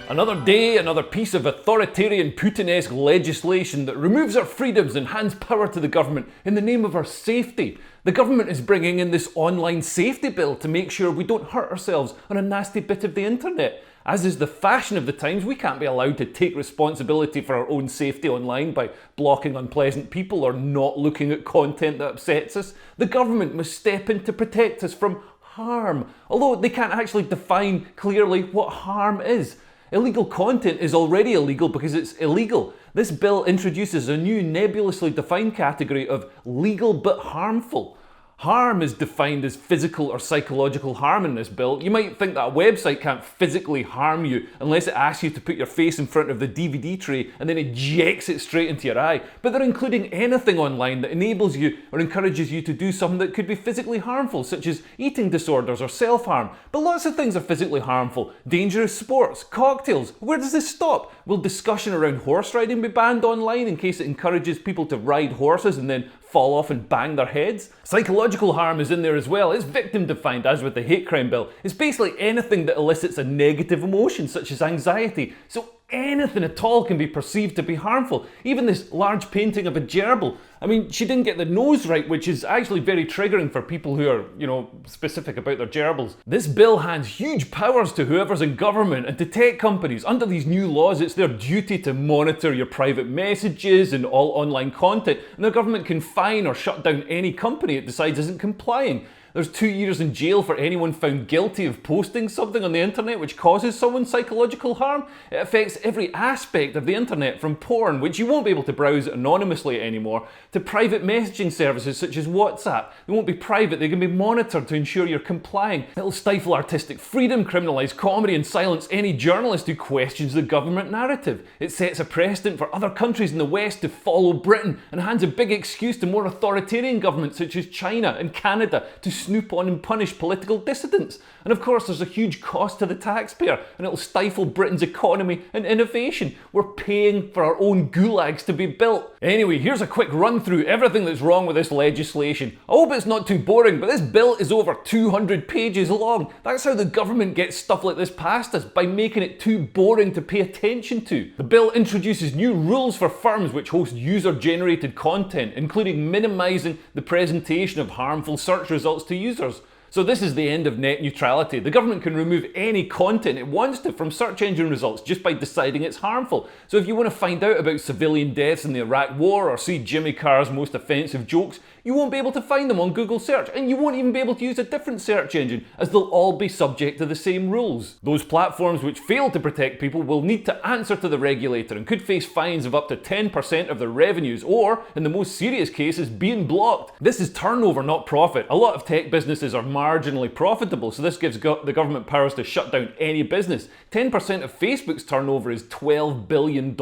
Another day, another piece of authoritarian Putin-esque legislation that removes our freedoms and hands power to the government in the name of our safety. The government is bringing in this online safety bill to make sure we don't hurt ourselves on a nasty bit of the internet. As is the fashion of the times, we can't be allowed to take responsibility for our own safety online by blocking unpleasant people or not looking at content that upsets us. The government must step in to protect us from harm, although they can't actually define clearly what harm is. Illegal content is already illegal because it's illegal. This bill introduces a new nebulously defined category of legal but harmful. Harm is defined as physical or psychological harm in this bill. You might think that a website can't physically harm you unless it asks you to put your face in front of the DVD tray and then ejects it straight into your eye. But they're including anything online that enables you or encourages you to do something that could be physically harmful, such as eating disorders or self-harm. But lots of things are physically harmful. Dangerous sports, cocktails. Where does this stop? Will discussion around horse riding be banned online in case it encourages people to ride horses and then fall off and bang their heads? Psychological harm is in there as well. It's victim defined, as with the hate crime bill. It's basically anything that elicits a negative emotion, such as anxiety. So anything at all can be perceived to be harmful. Even this large painting of a gerbil. I mean, she didn't get the nose right, which is actually very triggering for people who are, specific about their gerbils. This bill hands huge powers to whoever's in government and to tech companies. Under these new laws, it's their duty to monitor your private messages and all online content, and the government can fine or shut down any company it decides isn't complying. There's 2 years in jail for anyone found guilty of posting something on the internet which causes someone psychological harm. It affects every aspect of the internet, from porn, which you won't be able to browse anonymously anymore, to private messaging services such as WhatsApp. They won't be private, they can be monitored to ensure you're complying. It'll stifle artistic freedom, criminalise comedy and silence any journalist who questions the government narrative. It sets a precedent for other countries in the West to follow Britain and hands a big excuse to more authoritarian governments such as China and Canada to snoop on and punish political dissidents. And of course there's a huge cost to the taxpayer, and it'll stifle Britain's economy and innovation. We're paying for our own gulags to be built. Anyway, here's a quick run through everything that's wrong with this legislation. I hope it's not too boring, but this bill is over 200 pages long. That's how the government gets stuff like this past us, by making it too boring to pay attention to. The bill introduces new rules for firms which host user-generated content, including minimising the presentation of harmful search results to users. So this is the end of net neutrality. The government can remove any content it wants to from search engine results just by deciding it's harmful. So if you want to find out about civilian deaths in the Iraq War or see Jimmy Carr's most offensive jokes, you won't be able to find them on Google search, and you won't even be able to use a different search engine, as they'll all be subject to the same rules. Those platforms which fail to protect people will need to answer to the regulator and could face fines of up to 10% of their revenues, or, in the most serious cases, being blocked. This is turnover, not profit. A lot of tech businesses are marginally profitable, so this gives the government powers to shut down any business. 10% of Facebook's turnover is $12 billion.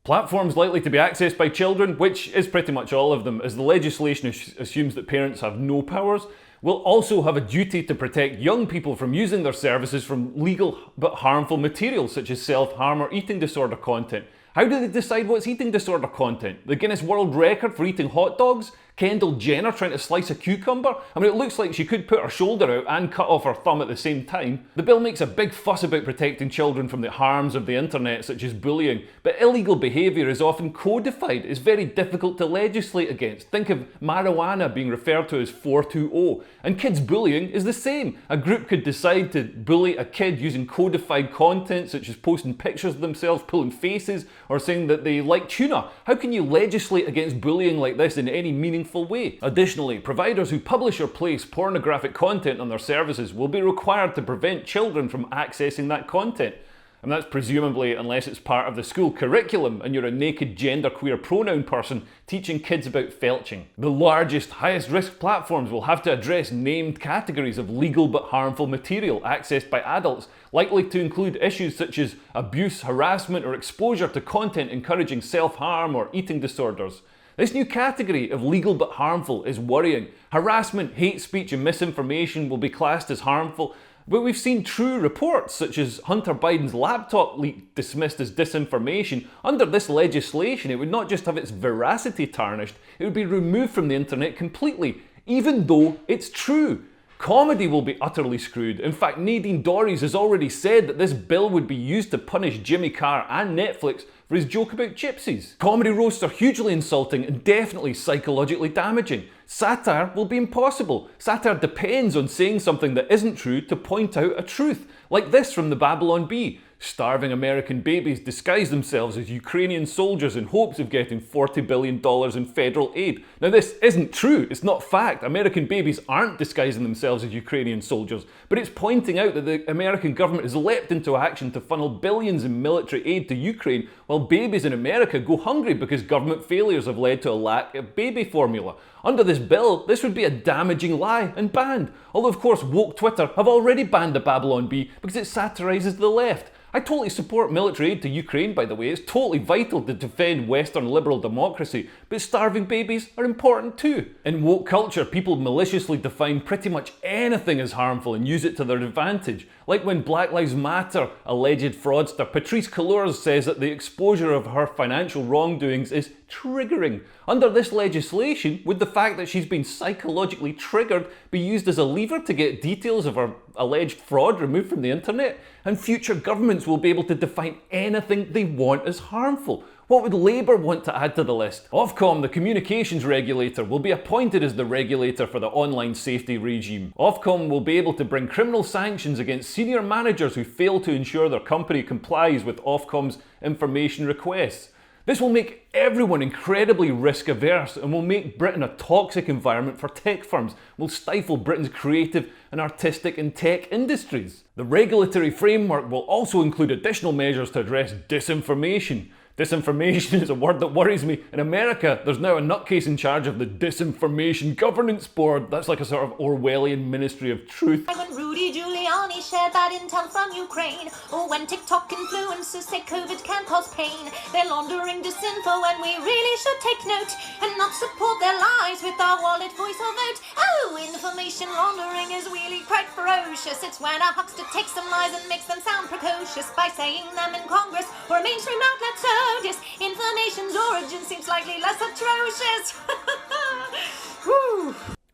Platforms likely to be accessed by children, which is pretty much all of them, as the legislation assumes that parents have no powers, will also have a duty to protect young people from using their services from legal but harmful materials such as self-harm or eating disorder content. How do they decide what's eating disorder content? The Guinness World Record for eating hot dogs? Kendall Jenner trying to slice a cucumber? I mean, it looks like she could put her shoulder out and cut off her thumb at the same time. The bill makes a big fuss about protecting children from the harms of the internet, such as bullying, but illegal behaviour is often codified. It's very difficult to legislate against. Think of marijuana being referred to as 420, and kids bullying is the same. A group could decide to bully a kid using codified content, such as posting pictures of themselves pulling faces, or saying that they like tuna. How can you legislate against bullying like this in any meaningful way? Additionally, providers who publish or place pornographic content on their services will be required to prevent children from accessing that content. And that's presumably unless it's part of the school curriculum and you're a naked genderqueer pronoun person teaching kids about felching. The largest, highest risk platforms will have to address named categories of legal but harmful material accessed by adults, likely to include issues such as abuse, harassment, or exposure to content encouraging self-harm or eating disorders. This new category of legal but harmful is worrying. Harassment, hate speech, and misinformation will be classed as harmful, but we've seen true reports, such as Hunter Biden's laptop leak dismissed as disinformation. Under this legislation, it would not just have its veracity tarnished, it would be removed from the internet completely, even though it's true. Comedy will be utterly screwed. In fact, Nadine Dorries has already said that this bill would be used to punish Jimmy Carr and Netflix for his joke about gypsies. Comedy roasts are hugely insulting and definitely psychologically damaging. Satire will be impossible. Satire depends on saying something that isn't true to point out a truth, like this from the Babylon Bee. Starving American babies disguise themselves as Ukrainian soldiers in hopes of getting $40 billion in federal aid. Now this isn't true, it's not fact. American babies aren't disguising themselves as Ukrainian soldiers, but it's pointing out that the American government has leapt into action to funnel billions in military aid to Ukraine, while babies in America go hungry because government failures have led to a lack of baby formula. Under this bill, this would be a damaging lie and banned. Although of course woke Twitter have already banned the Babylon Bee because it satirises the left. I totally support military aid to Ukraine, by the way. It's totally vital to defend Western liberal democracy, but starving babies are important too. In woke culture, people maliciously define pretty much anything as harmful and use it to their advantage. Like when Black Lives Matter alleged fraudster Patrisse Cullors says that the exposure of her financial wrongdoings is triggering. Under this legislation, would the fact that she's been psychologically triggered be used as a lever to get details of her alleged fraud removed from the internet? And future governments will be able to define anything they want as harmful. What would Labour want to add to the list? Ofcom, the communications regulator, will be appointed as the regulator for the online safety regime. Ofcom will be able to bring criminal sanctions against senior managers who fail to ensure their company complies with Ofcom's information requests. This will make everyone incredibly risk averse and will make Britain a toxic environment for tech firms, will stifle Britain's creative and artistic and tech industries. The regulatory framework will also include additional measures to address disinformation. Disinformation is a word that worries me. In America, there's now a nutcase in charge of the Disinformation Governance Board. That's like a sort of Orwellian Ministry of Truth. When Rudy Giuliani shared bad intel from Ukraine, or when TikTok influencers say COVID can cause pain, they're laundering disinfo and we really should take note and not support their lies with our wallet, voice or vote. Oh, information laundering is really quite ferocious. It's when a huckster takes some lies and makes them sound precocious by saying them in Congress or a mainstream outlet. So disinformation's origin seems slightly less atrocious.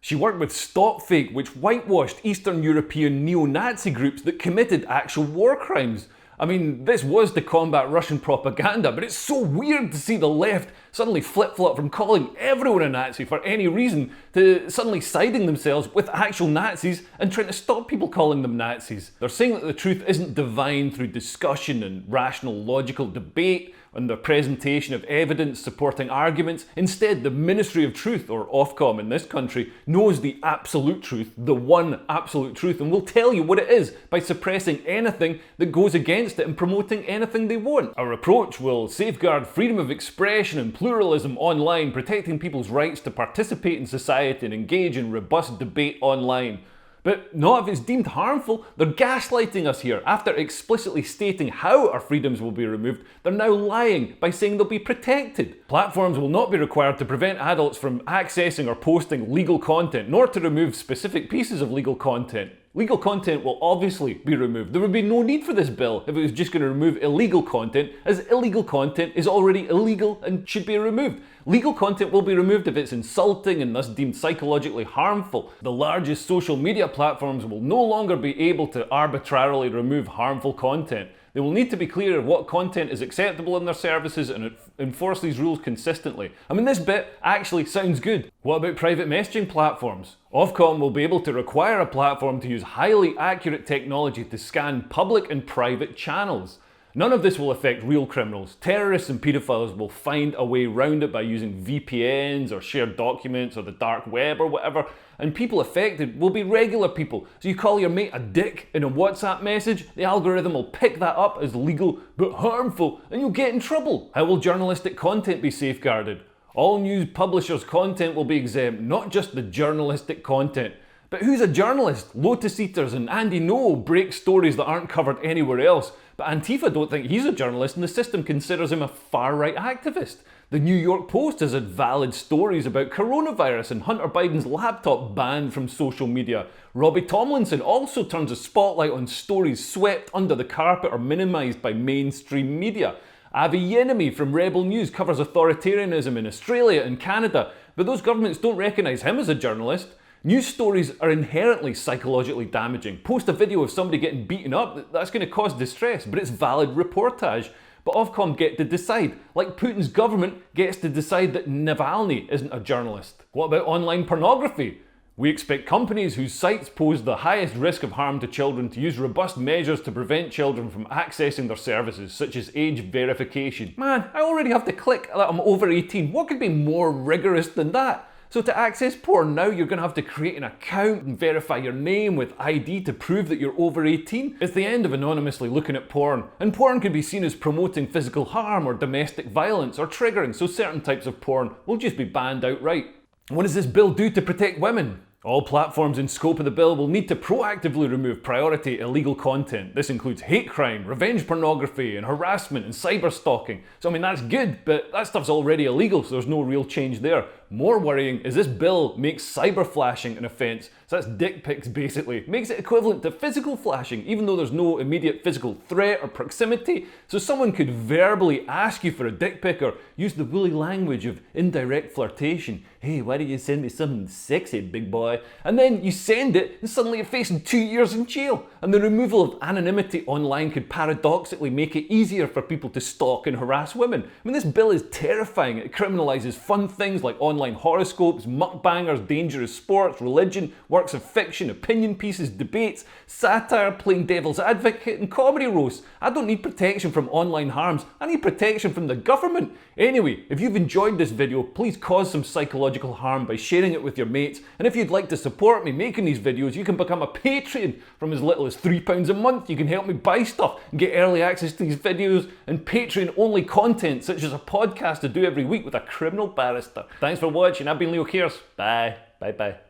She worked with StopFake, which whitewashed Eastern European neo-Nazi groups that committed actual war crimes. I mean, this was to combat Russian propaganda, but it's so weird to see the left suddenly flip-flop from calling everyone a Nazi for any reason to suddenly siding themselves with actual Nazis and trying to stop people calling them Nazis. They're saying that the truth isn't divined through discussion and rational logical debate and the presentation of evidence supporting arguments. Instead, the Ministry of Truth, or Ofcom in this country, knows the absolute truth, the one absolute truth, and will tell you what it is by suppressing anything that goes against it and promoting anything they want. Our approach will safeguard freedom of expression and pluralism online, protecting people's rights to participate in society and engage in robust debate online. But not if it's deemed harmful. They're gaslighting us here. After explicitly stating how our freedoms will be removed, they're now lying by saying they'll be protected. Platforms will not be required to prevent adults from accessing or posting legal content, nor to remove specific pieces of legal content. Legal content will obviously be removed. There would be no need for this bill if it was just going to remove illegal content, as illegal content is already illegal and should be removed. Legal content will be removed if it's insulting and thus deemed psychologically harmful. The largest social media platforms will no longer be able to arbitrarily remove harmful content. They will need to be clear of what content is acceptable in their services and enforce these rules consistently. I mean, this bit actually sounds good. What about private messaging platforms? Ofcom will be able to require a platform to use highly accurate technology to scan public and private channels. None of this will affect real criminals. Terrorists and paedophiles will find a way around it by using VPNs or shared documents or the dark web or whatever, and people affected will be regular people. So you call your mate a dick in a WhatsApp message, the algorithm will pick that up as legal but harmful and you'll get in trouble. How will journalistic content be safeguarded? All news publishers' content will be exempt, not just the journalistic content. But who's a journalist? Lotus Eaters and Andy No break stories that aren't covered anywhere else. But Antifa don't think he's a journalist and the system considers him a far-right activist. The New York Post has had valid stories about coronavirus and Hunter Biden's laptop banned from social media. Robbie Tomlinson also turns a spotlight on stories swept under the carpet or minimised by mainstream media. Avi Yenemy from Rebel News covers authoritarianism in Australia and Canada, but those governments don't recognise him as a journalist. News stories are inherently psychologically damaging. Post a video of somebody getting beaten up, that's going to cause distress, but it's valid reportage. But Ofcom get to decide, like Putin's government gets to decide that Navalny isn't a journalist. What about online pornography? We expect companies whose sites pose the highest risk of harm to children to use robust measures to prevent children from accessing their services, such as age verification. Man, I already have to click that I'm over 18. What could be more rigorous than that? So to access porn now, you're going to have to create an account and verify your name with ID to prove that you're over 18. It's the end of anonymously looking at porn. And porn can be seen as promoting physical harm or domestic violence or triggering, so certain types of porn will just be banned outright. What does this bill do to protect women? All platforms in scope of the bill will need to proactively remove priority illegal content. This includes hate crime, revenge pornography, and harassment and cyber stalking. So I mean, that's good, but that stuff's already illegal, so there's no real change there. More worrying is this bill makes cyber flashing an offence. So that's dick pics basically. Makes it equivalent to physical flashing, even though there's no immediate physical threat or proximity. So someone could verbally ask you for a dick pic or use the woolly language of indirect flirtation. Hey, why don't you send me something sexy, big boy? And then you send it and suddenly you're facing 2 years in jail. And the removal of anonymity online could paradoxically make it easier for people to stalk and harass women. I mean, this bill is terrifying. It criminalises fun things like online horoscopes, mukbangers, dangerous sports, religion, works of fiction, opinion pieces, debates, satire, playing devil's advocate, and comedy roasts. I don't need protection from online harms. I need protection from the government. Anyway, if you've enjoyed this video, please cause some psychological harm by sharing it with your mates. And if you'd like to support me making these videos, you can become a Patreon from as little as £3 a month. You can help me buy stuff and get early access to these videos and Patreon-only content, such as a podcast I do every week with a criminal barrister. Thanks for watching. I've been Leo Kearse. Bye. Bye-bye.